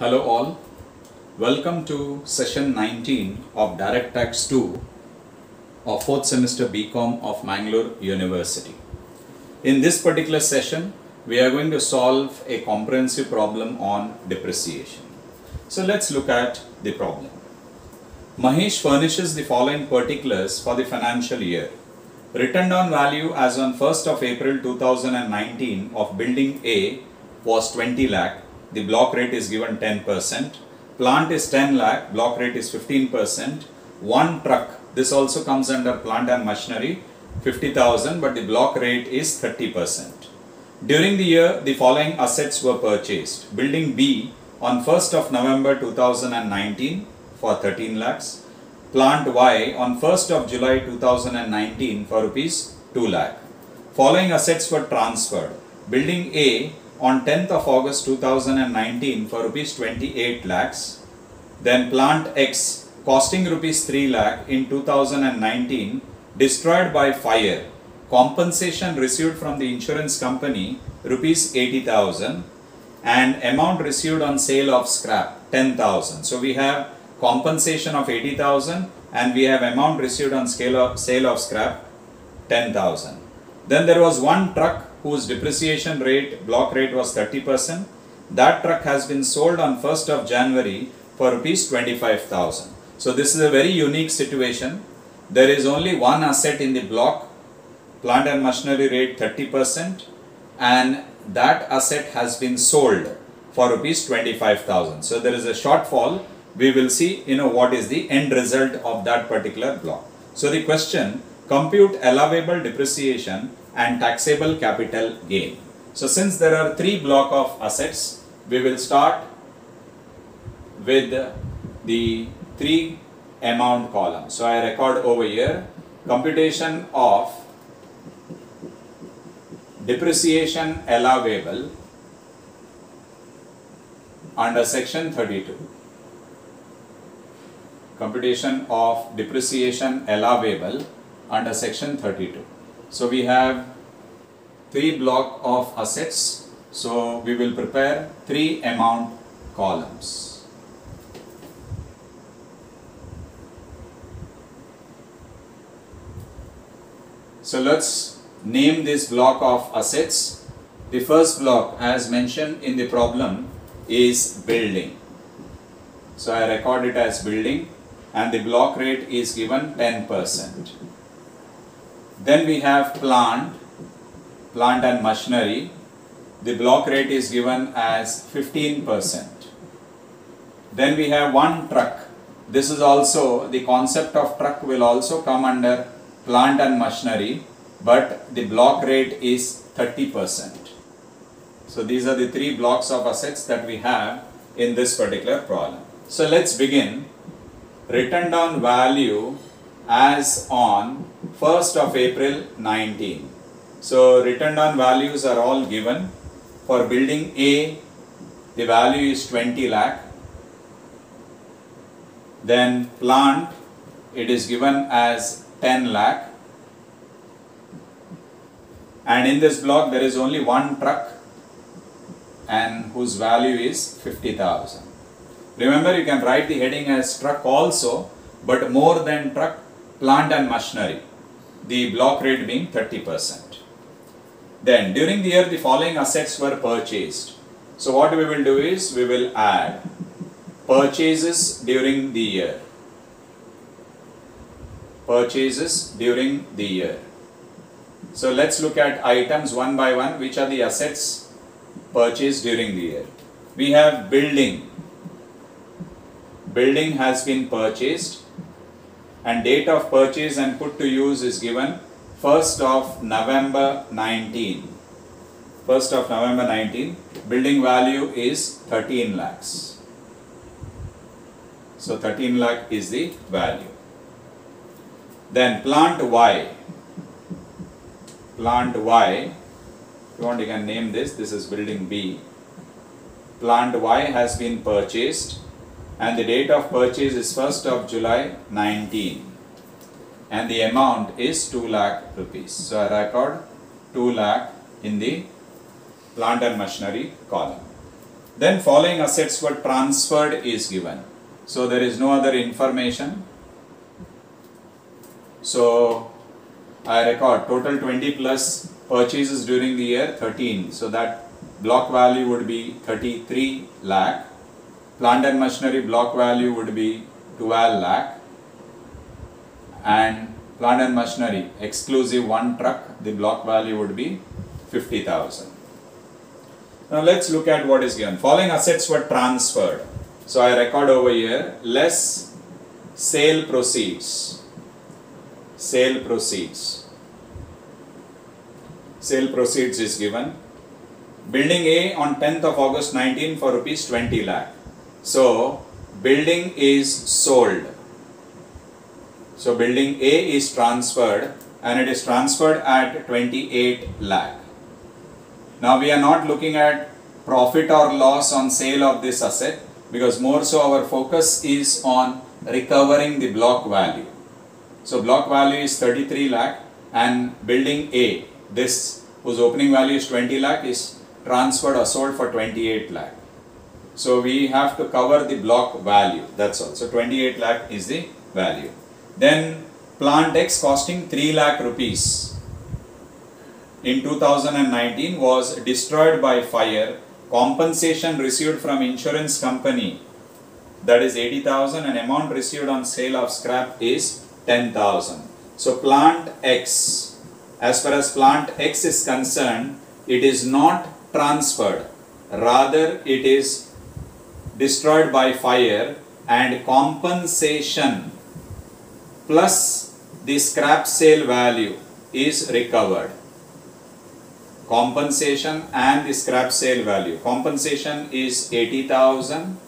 Hello all, welcome to session 19 of Direct Tax 2 of 4th semester BCom of Mangalore University. In this particular session, we are going to solve a comprehensive problem on depreciation. So let's look at the problem. Mahesh furnishes the following particulars for the financial year. Written down value as on 1st of April 2019 of building A was 20 lakh. The block rate is given 10%. Plant is 10 lakh, block rate is 15%. One truck, this also comes under plant and machinery, 50,000, but the block rate is 30%. During the year, the following assets were purchased. Building B on 1st of November 2019 for 13 lakhs. Plant Y on 1st of July 2019 for rupees 2 lakh. Following assets were transferred. Building A on 10th of August 2019 for rupees 28 lakhs. Then plant X costing rupees 3 lakh in 2019 destroyed by fire. Compensation received from the insurance company rupees 80,000 and amount received on sale of scrap 10,000. So we have compensation of 80,000 and we have amount received on sale of scrap 10,000. Then there was one truck whose depreciation rate, block rate was 30%. That truck has been sold on 1st of January for rupees 25,000. So this is a very unique situation. There is only one asset in the block, plant and machinery rate 30%, and that asset has been sold for rupees 25,000. So there is a shortfall. We will see what is the end result of that particular block. So the question, compute allowable depreciation and taxable capital gain. So since there are three block of assets, we will start with the three amount column. So I record over here computation of depreciation allowable under section 32. Computation of depreciation allowable under section 32. So we have three block of assets. So we will prepare three amount columns. So let's name this block of assets. The first block, as mentioned in the problem, is building. So I record it as building and the block rate is given 10%. Then we have plant and machinery. The block rate is given as 15%. Then we have one truck. This is also, the concept of truck will also come under plant and machinery, but the block rate is 30%. So these are the three blocks of assets that we have in this particular problem. So let's begin. Written down value as on 1st of April 19. So written down values are all given. For building A, the value is 20 lakh. Then plant, it is given as 10 lakh. And in this block there is only one truck and whose value is 50,000. Remember, you can write the heading as truck also, but more than truck, plant and machinery, the block rate being 30%. Then during the year the following assets were purchased. So what we will do is we will add purchases during the year. Purchases during the year. So let's look at items one by one. Which are the assets purchased during the year? We have building. Building has been purchased and date of purchase and put to use is given 1st of November 19. 1st of November 19. Building value is 13 lakhs. So 13 lakh is the value. Then plant Y. Plant Y, if you want you can name this. This is building B. Plant Y has been purchased and the date of purchase is 1st of July 19 and the amount is 2 lakh rupees. So I record 2 lakh in the plant and machinery column. Then following assets were transferred is given. So there is no other information. So I record total 20 plus purchases during the year 13. So that block value would be 33 lakh. Plant and machinery block value would be 12 lakh. And plant and machinery exclusive one truck, the block value would be 50,000. Now let's look at what is given. Following assets were transferred. So I record over here less sale proceeds. Sale proceeds. Sale proceeds is given. Building A on 10th of August 19 for rupees 20 lakh. So building is sold. So building A is transferred and it is transferred at 28 lakh. Now we are not looking at profit or loss on sale of this asset because more so our focus is on recovering the block value. So block value is 33 lakh and building A, this whose opening value is 20 lakh is transferred or sold for 28 lakh. So we have to cover the block value, that's all. So 28 lakh is the value. Then plant X costing 3 lakh rupees in 2019 was destroyed by fire. Compensation received from insurance company, that is 80,000, and amount received on sale of scrap is 10,000. So plant X, as far as plant X is concerned, it is not transferred, rather it is destroyed by fire and compensation plus the scrap sale value is recovered. Compensation and the scrap sale value. Compensation is 80,000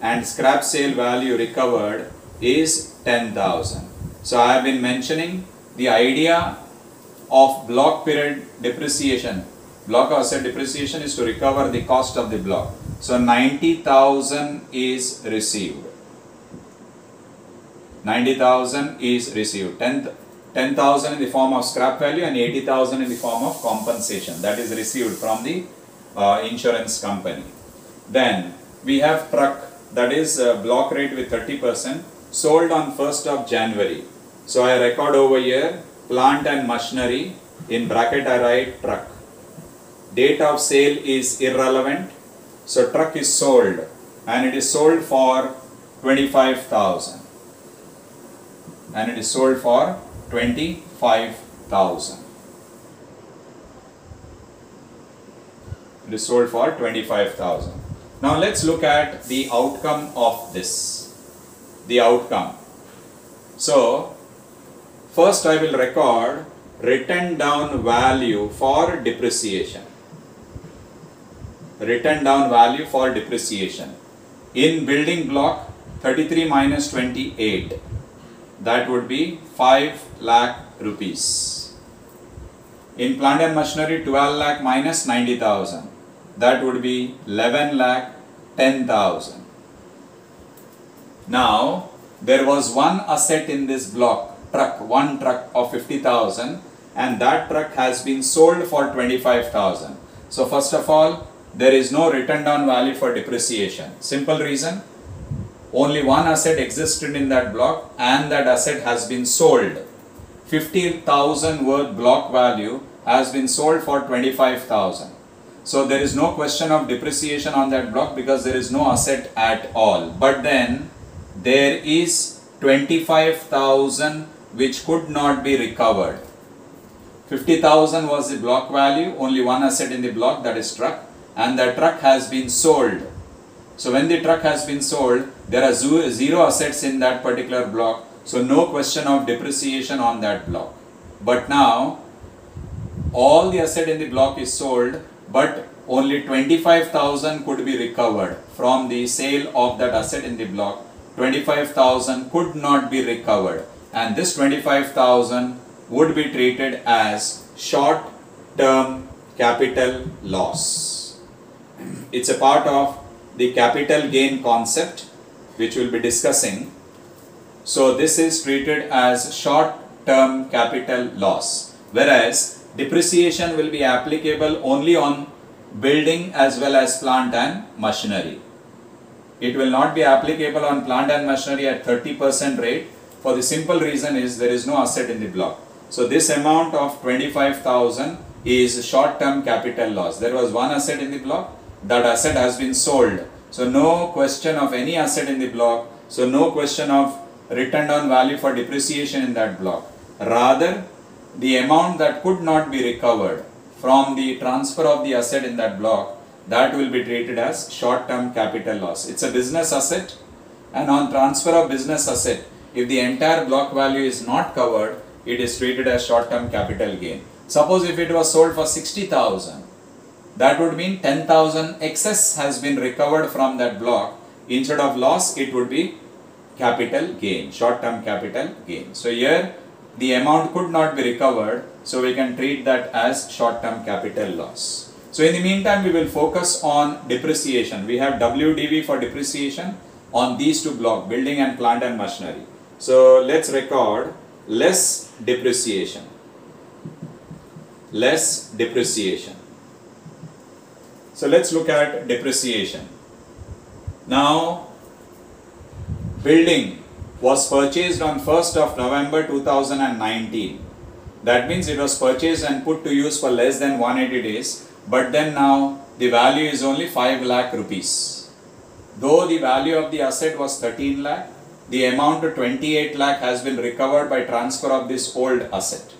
and scrap sale value recovered is 10,000. So I have been mentioning the idea of block period depreciation. Block asset depreciation is to recover the cost of the block. So 90,000 is received. 90,000 is received. 10,000 in the form of scrap value and 80,000 in the form of compensation that is received from the insurance company. Then we have truck, that is block rate with 30%, sold on 1st of January. So I record over here plant and machinery, in bracket I write truck. Date of sale is irrelevant. So truck is sold and it is sold for 25,000. And it is sold for 25,000. It is sold for 25,000. Now let's look at the outcome of this. The outcome. So first I will record written down value for depreciation. Written down value for depreciation. In building block 33 minus 28. That would be 5 lakh rupees. In plant and machinery 12 lakh minus 90,000. That would be 11 lakh 10,000. Now there was one asset in this block, truck, one truck of 50,000, and that truck has been sold for 25,000. So first of all, there is no written down value for depreciation. Simple reason. Only one asset existed in that block and that asset has been sold. 50,000 worth block value has been sold for 25,000. So there is no question of depreciation on that block because there is no asset at all. But then there is 25,000 which could not be recovered. 50,000 was the block value, only one asset in the block, that is truck, and that truck has been sold. So when the truck has been sold, there are zero assets in that particular block. So no question of depreciation on that block. But now all the asset in the block is sold, but only 25,000 could be recovered from the sale of that asset in the block. 25,000 could not be recovered, and this 25,000 would be treated as short-term capital loss. It's a part of the capital gain concept which we'll be discussing. So this is treated as short-term capital loss, whereas depreciation will be applicable only on building as well as plant and machinery. It will not be applicable on plant and machinery at 30% rate, for the simple reason is there is no asset in the block. So this amount of 25,000 is short-term capital loss. There was one asset in the block, that asset has been sold. So no question of any asset in the block, so no question of written down value for depreciation in that block. Rather, the amount that could not be recovered from the transfer of the asset in that block, that will be treated as short-term capital loss. It's a business asset, and on transfer of business asset, if the entire block value is not covered, it is treated as short-term capital gain. Suppose if it was sold for 60,000, that would mean 10,000 excess has been recovered from that block. Instead of loss, it would be capital gain, short-term capital gain. So here the amount could not be recovered, so we can treat that as short-term capital loss. So in the meantime, we will focus on depreciation. We have WDV for depreciation on these two blocks, building and plant and machinery. So let's record less depreciation. Less depreciation. So let's look at depreciation. Now, building was purchased on 1st of November 2019. That means it was purchased and put to use for less than 180 days. But then now the value is only 5 lakh rupees. Though the value of the asset was 13 lakh, the amount to 28 lakh has been recovered by transfer of this old asset.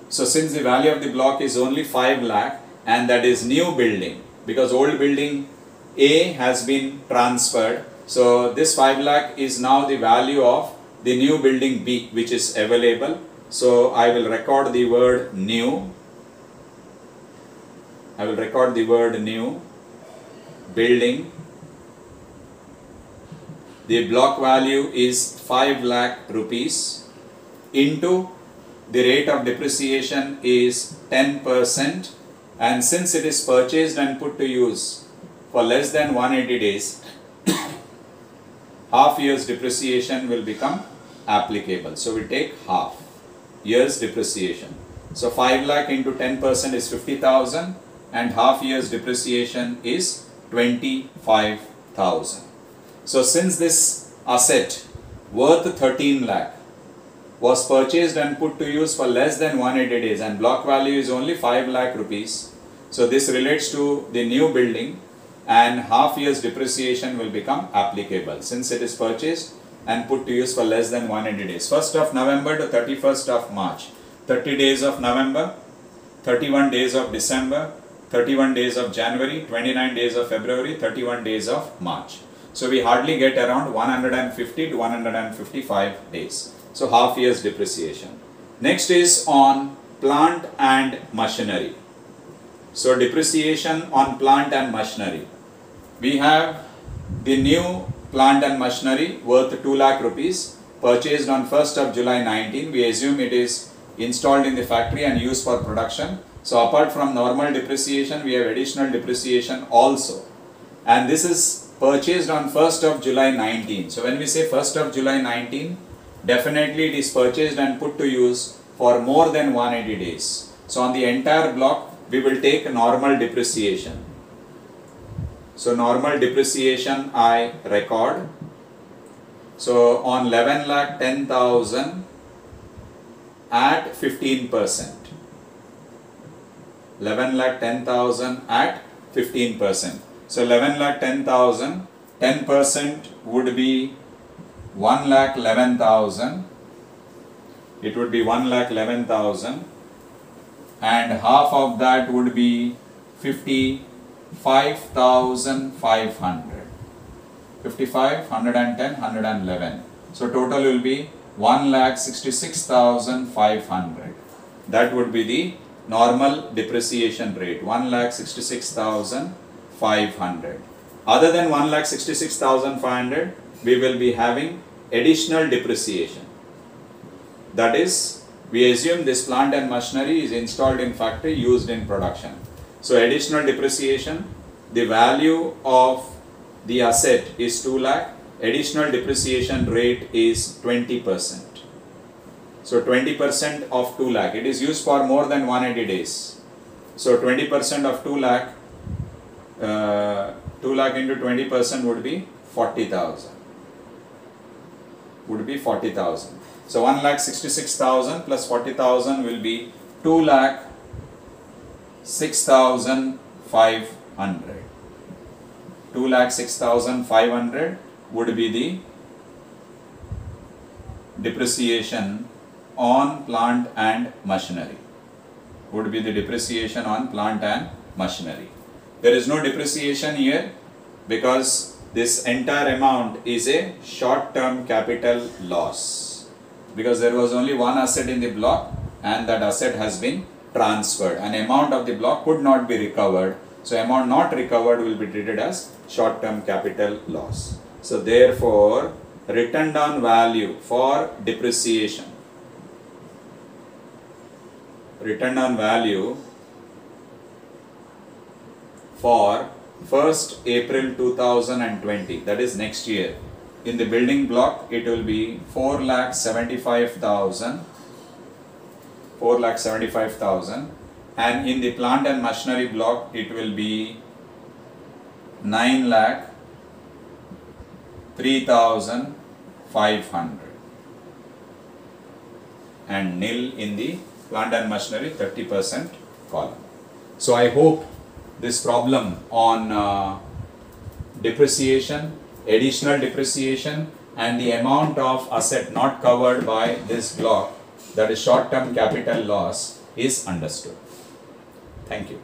So since the value of the block is only 5 lakh and that is new building, because old building A has been transferred, so this 5 lakh is now the value of the new building B which is available. So I will record the word new. I will record the word new building. The block value is 5 lakh rupees into the rate of depreciation is 10%, and since it is purchased and put to use for less than 180 days, half year's depreciation will become applicable. So we take half year's depreciation. So 5 lakh into 10% is 50,000 and half year's depreciation is 25,000. So since this asset worth 13 lakh was purchased and put to use for less than 180 days and block value is only 5 lakh rupees, so this relates to the new building and half year's depreciation will become applicable since it is purchased and put to use for less than 180 days. 1st of November to 31st of March, 30 days of November, 31 days of December, 31 days of January, 29 days of February, 31 days of March. So we hardly get around 150 to 155 days. So half year's depreciation. Next is on plant and machinery. So depreciation on plant and machinery. We have the new plant and machinery worth 2 lakh rupees purchased on 1st of July 19. We assume it is installed in the factory and used for production. So apart from normal depreciation, we have additional depreciation also. And this is purchased on 1st of July 19. So when we say 1st of July 19, definitely it is purchased and put to use for more than 180 days. So on the entire block, we will take normal depreciation. So normal depreciation I record. So on 11 lakh 10,000 at 15%. 11 lakh 10,000 at 15%. So 11 lakh 10,000, 10% would be 1 lakh 11,000. It would be 1 lakh 11,000, and half of that would be 55,500. 55, 110, 111. So total will be 1,66,500. That would be the normal depreciation rate, 1,66,500. Other than 1,66,500, we will be having additional depreciation. That is, we assume this plant and machinery is installed in factory, used in production. So additional depreciation, the value of the asset is 2 lakh, additional depreciation rate is 20%. So 20% of 2 lakh, it is used for more than 180 days. So 20% of 2 lakh 2 lakh into 20% would be 40,000. Would be 40,000. So 1,66,000 plus 40,000 will be 2,06,500. 2,06,500 would be the depreciation on plant and machinery. Would be the depreciation on plant and machinery. There is no depreciation here because this entire amount is a short-term capital loss, because there was only one asset in the block and that asset has been transferred. An amount of the block could not be recovered, so amount not recovered will be treated as short-term capital loss. So therefore, written down value for depreciation, written down value for 1st April 2020, that is next year. In the building block, it will be 4,75,000, and in the plant and machinery block, it will be 9,03,500, and nil in the plant and machinery 30% column. So I hope this problem on depreciation, additional depreciation, and the amount of asset not covered by this block, that is short-term capital loss, is understood. Thank you.